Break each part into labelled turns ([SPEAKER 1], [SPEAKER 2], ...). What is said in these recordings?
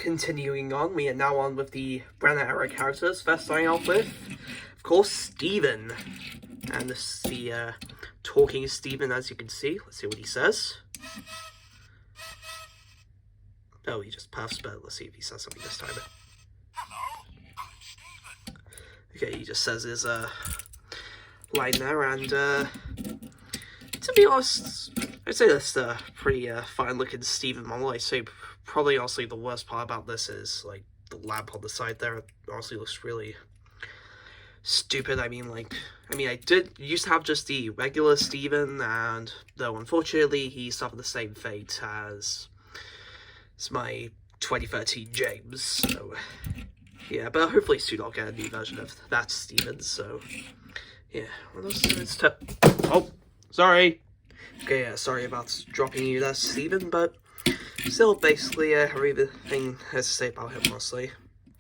[SPEAKER 1] continuing on, we are now on with the Brenner era characters. First starting off with, of course, Steven. And this is the talking Steven, as you can see. Let's see what he says. Oh, he just puffs, but let's see if he says something this time.
[SPEAKER 2] Hello, I'm Steven.
[SPEAKER 1] Okay, he just says his line there, and to be honest, I'd say that's a pretty fine-looking Steven model. I'd say probably honestly the worst part about this is like the lamp on the side there. It honestly looks really stupid. I did used to have just the regular Steven, and though unfortunately he suffered the same fate as my 2013 James. So yeah, but hopefully soon I'll get a new version of that Steven. So yeah, what else is oh, sorry. Okay, yeah, sorry about dropping you there, Steven, but still, basically, everything has to say about him, honestly.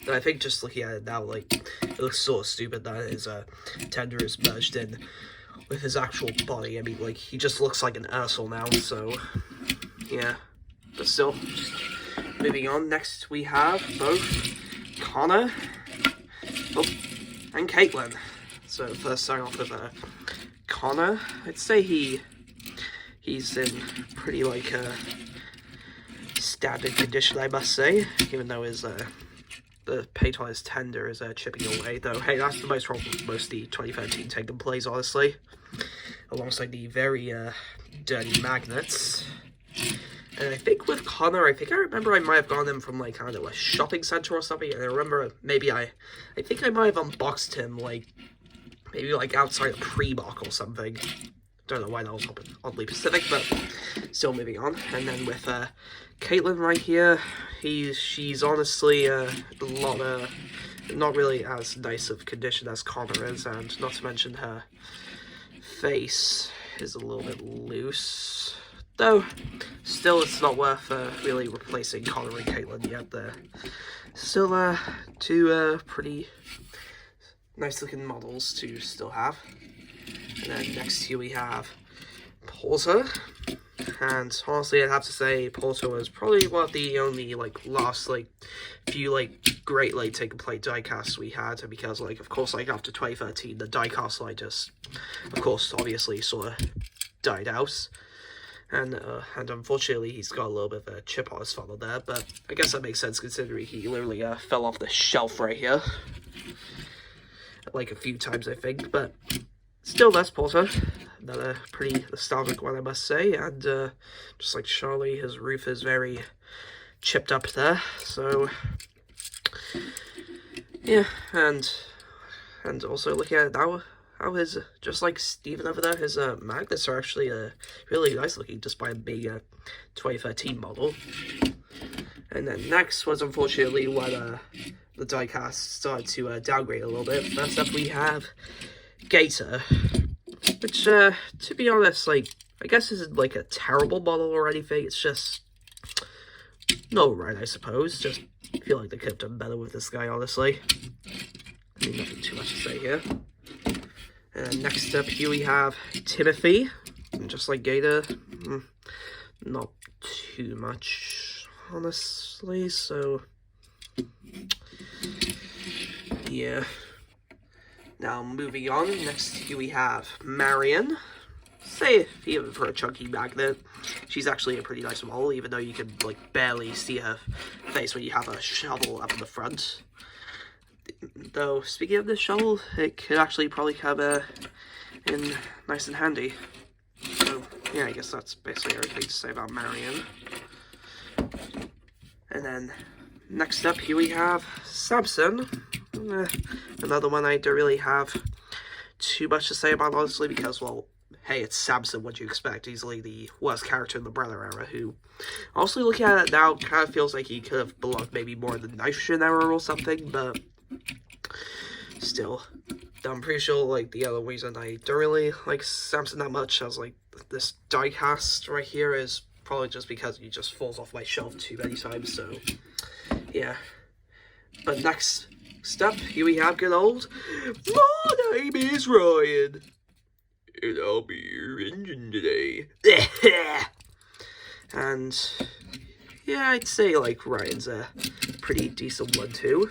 [SPEAKER 1] And I think just looking at it now, like, it looks sort of stupid that his tender is merged in with his actual body. I mean, like, he just looks like an Ursel now, so, yeah. But still, moving on, next we have both Connor and Caitlyn. So, first starting off with Connor, I'd say he's in pretty, like, standard condition, I must say, even though his the paint on his tender is chipping away, though. Hey, that's the most problem with most of the 2013 Tekken plays, honestly, alongside the very dirty magnets. And I think with Connor, I remember I might have gotten him from, like, I don't know, a shopping center or something, and I remember maybe I think I might have unboxed him, like, maybe, like, outside a pre-box or something. Don't know why that was oddly specific, but still moving on. And then with Caitlyn right here, she's honestly not really as nice of condition as Connor is, and not to mention her face is a little bit loose. Though, still, it's not worth really replacing Connor and Caitlyn yet. They're still two pretty nice looking models to still have. And then next here we have Porter, and honestly I'd have to say Porter was probably one of the only last few great Tekken play diecasts we had, because of course after 2013 the diecast line just of course obviously sort of died out, and unfortunately he's got a little bit of a chip on his funnel there, but I guess that makes sense considering he literally fell off the shelf right here a few times I think, but still, that's Porter. Another pretty nostalgic one, I must say. And just like Charlie, his roof is very chipped up there. So, yeah. And also looking at it now, how his, just like Steven over there, his magnets are actually really nice looking, despite being a 2013 model. And then next was unfortunately when the diecast started to downgrade a little bit. First up, we have Gator, which, to be honest, I guess isn't, a terrible model or anything. It's just not right, I suppose. Just feel like they could have done better with this guy, honestly. I mean, nothing too much to say here. And next up, here we have Timothy. And just like Gator, not too much, honestly, so yeah. Now, moving on, next here we have Marion. Say, even for a chunky magnet, she's actually a pretty nice model, even though you can, barely see her face when you have a shovel up in the front. Though, speaking of this shovel, it could actually probably come in nice and handy. So, yeah, I guess that's basically everything to say about Marion. And then, next up, here we have Samson. Another one I don't really have too much to say about, honestly, because, well, hey, it's Samson, what do you expect? Easily the worst character in the Brenner era, who, honestly, looking at it now, kind of feels like he could have belonged maybe more in the Nitrogen era or something, but still, I'm pretty sure, the other reason I don't really like Samson that much as, this diecast right here is probably just because he just falls off my shelf too many times, so, yeah. But next up, here we have good old, my name is Ryan, and I'll be your engine today. And yeah, I'd say Ryan's pretty decent one too.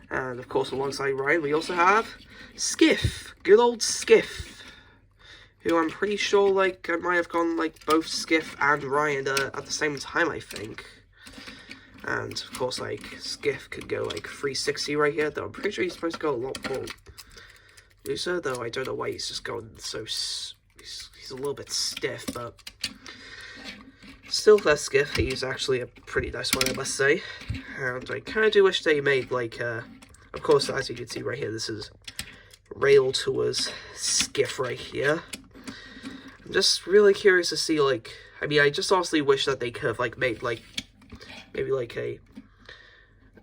[SPEAKER 1] And of course, alongside Ryan, we also have Skiff, good old Skiff, who I'm pretty sure, like, I might have gone, like, both Skiff and Ryan at the same time, I think. And, of course, like, Skiff could go, like, 360 right here, though I'm pretty sure he's supposed to go a lot more looser, though I don't know why he's just going so... He's a little bit stiff, but... Still, for Skiff, he's actually a pretty nice one, I must say. And I kind of do wish they made, like, of course, as you can see right here, this is Rail Tours Skiff right here. I'm just really curious to see, like, I mean, I just honestly wish that they could have, like, made, like, maybe, like, a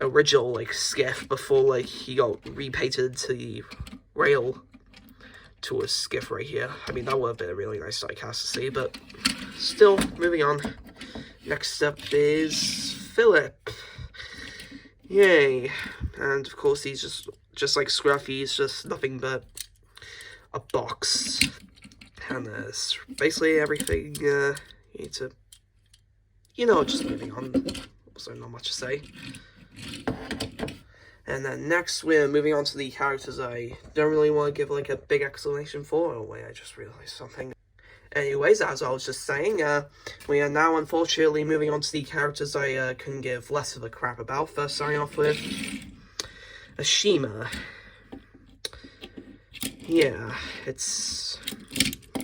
[SPEAKER 1] original, like, Skiff before, like, he got repainted to the Rail Tours Skiff right here. I mean, that would have been a really nice diecast to see, but still, moving on. Next up is Philip. Yay. And, of course, he's just like Scruffy, he's just nothing but a box. And there's basically everything you need to, you know, just moving on. Also, not much to say. And then next, we're moving on to the characters I don't really want to give, like, a big explanation for. Oh, wait, I just realized something. Anyways, as I was just saying, we are now unfortunately moving on to the characters I couldn't give less of a crap about. First, starting off with Ashima. Yeah, it's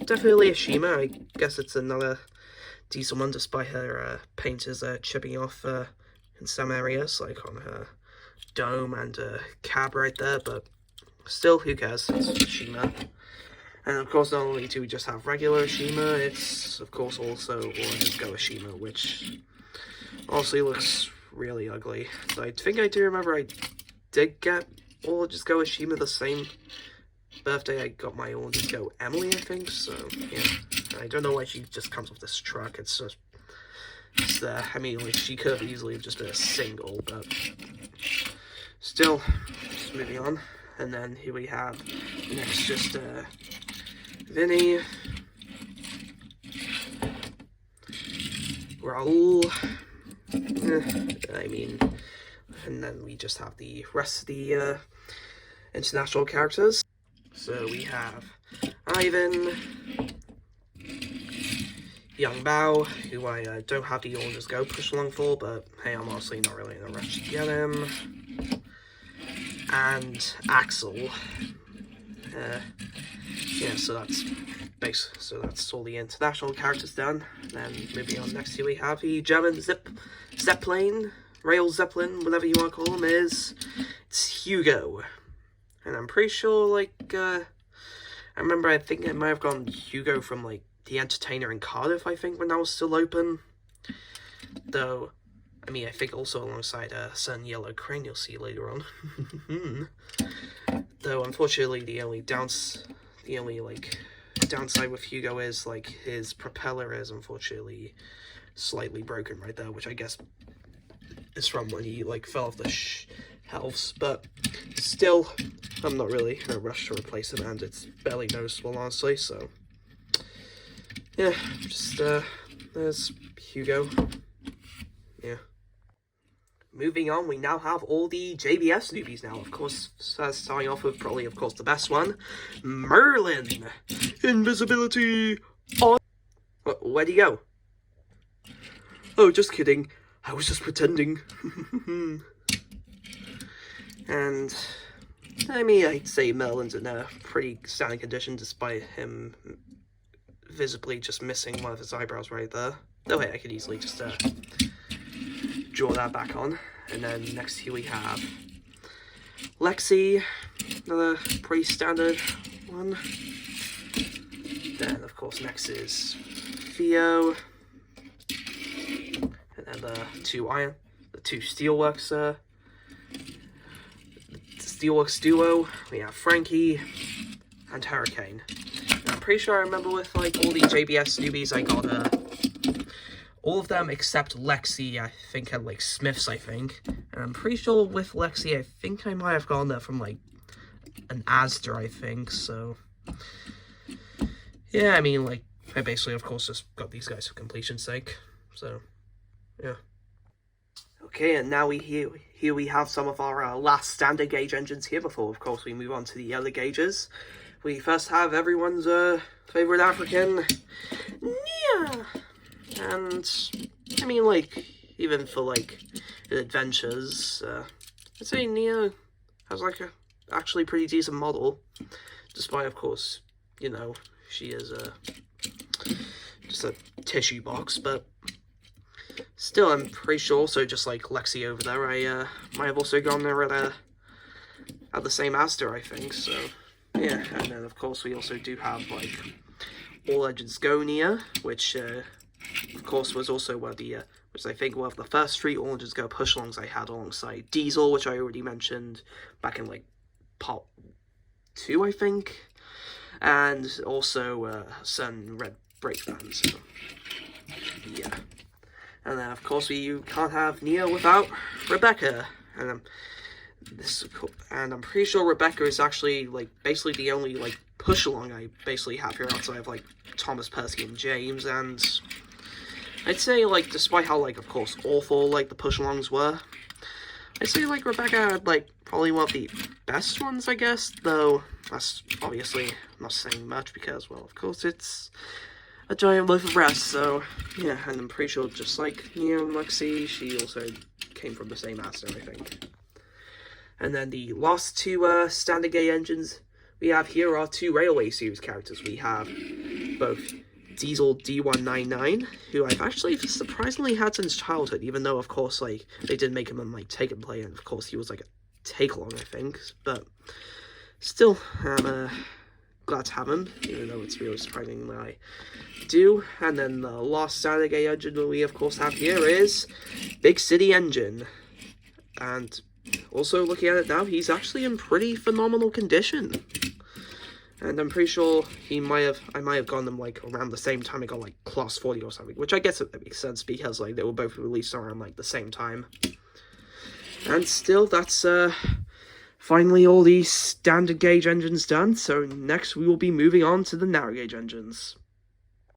[SPEAKER 1] definitely Ashima. I guess it's another decent one, despite her paint is chipping off in some areas, like on her dome and cab right there, but still, who cares? It's Ashima. And of course, not only do we just have regular Ashima, it's of course also Orange's Go Ashima, which honestly looks really ugly. I think I do remember I did get Orange's Go Ashima the same birthday I got my Orange's Go Emily, I think, so yeah. I don't know why she just comes off this truck, it's just, it's there. I mean, like, she could have easily just been a single, but still, just moving on. And then here we have next just Vinny, Raul, I mean, and then we just have the rest of the international characters. So we have Ivan, Young Bao, who I don't have the Orange's Go push along for, but hey, I'm honestly not really in a rush to get him. And Axel. Yeah, so that's all the international characters done. Then moving on, next here we have the German zeppelin, rail zeppelin, whatever you want to call him, it's Hugo. And I'm pretty sure, like, I remember, I think it might have gone Hugo from, like, The Entertainer in Cardiff, I think, when that was still open. Though, I mean, I think also alongside Sun Yellow Crane you'll see later on. Though, unfortunately, the only downside with Hugo is, like, his propeller is, unfortunately, slightly broken right there, which I guess is from when he, like, fell off the shelves, but still, I'm not really in a rush to replace it, and it's barely noticeable, honestly, so, yeah, just, there's Hugo, yeah. Moving on, we now have all the JBS newbies now, of course, starting off with probably, of course, the best one, Merlin, invisibility on... Where'd he go? Oh, just kidding, I was just pretending. And, I mean, I'd say Merlin's in a pretty standing condition, despite him visibly just missing one of his eyebrows right there. Oh, hey, I could easily just, draw that back on. And then next here we have Lexi, another pretty standard one. Then, of course, next is Theo. And then the two Steelworks, Steelworks duo. We have Frankie and Hurricane. And I'm pretty sure I remember with, like, all the JBS newbies I got, all of them except Lexi, I think, had, like, Smiths, I think. And I'm pretty sure with Lexi, I think I might have gotten that from, like, an Asda, I think, so... Yeah, I mean, like, I basically, of course, just got these guys for completion's sake, so, yeah. Okay, and now here we have some of our last standard gauge engines here before, of course, we move on to the other gauges. We first have everyone's favorite African, Nia! And, I mean, like, even for, like, adventures, I'd say Nia has, like, a actually pretty decent model, despite, of course, you know, she is just a tissue box, but still, I'm pretty sure also, just like Lexi over there, I might have also gone there at the same Astor, I think, so, yeah. And then, of course, we also do have, like, All Legends Go Nia, which, of course, was also one of the, which I think one of the first 3 All Legends Go push-alongs I had alongside Diesel, which I already mentioned back in, like, part 2, I think, and also, certain Red Brake fans, so, yeah. And then, of course, we can't have Nia without Rebecca. And I'm pretty sure Rebecca is actually, like, basically the only, like, push-along I basically have here outside of, like, Thomas, Percy, and James. And I'd say, like, despite how, like, of course, awful, like, the push-alongs were, I'd say, like, Rebecca had, like, probably one of the best ones, I guess. Though, that's obviously not saying much because, well, of course, it's a giant loaf of breast, so, yeah, and I'm pretty sure just like Nia and Lexi, she also came from the same Astor, I think. And then the last 2 standard gauge engines we have here are 2 Railway Series characters. We have both Diesel D199, who I've actually surprisingly had since childhood, even though, of course, like, they did make him in, like, Take and Play, and, of course, he was, like, a take-along, I think, but still, I'm, glad to have him, even though it's really surprising that I do. And then the last standard gauge engine that we of course have here is Big City Engine. And also looking at it now, he's actually in pretty phenomenal condition. And I'm pretty sure I might have gotten them like around the same time I got like Class 40 or something, which I guess it makes sense because like they were both released around like the same time. And still, that's finally all these standard gauge engines done, so next we will be moving on to the narrow gauge engines.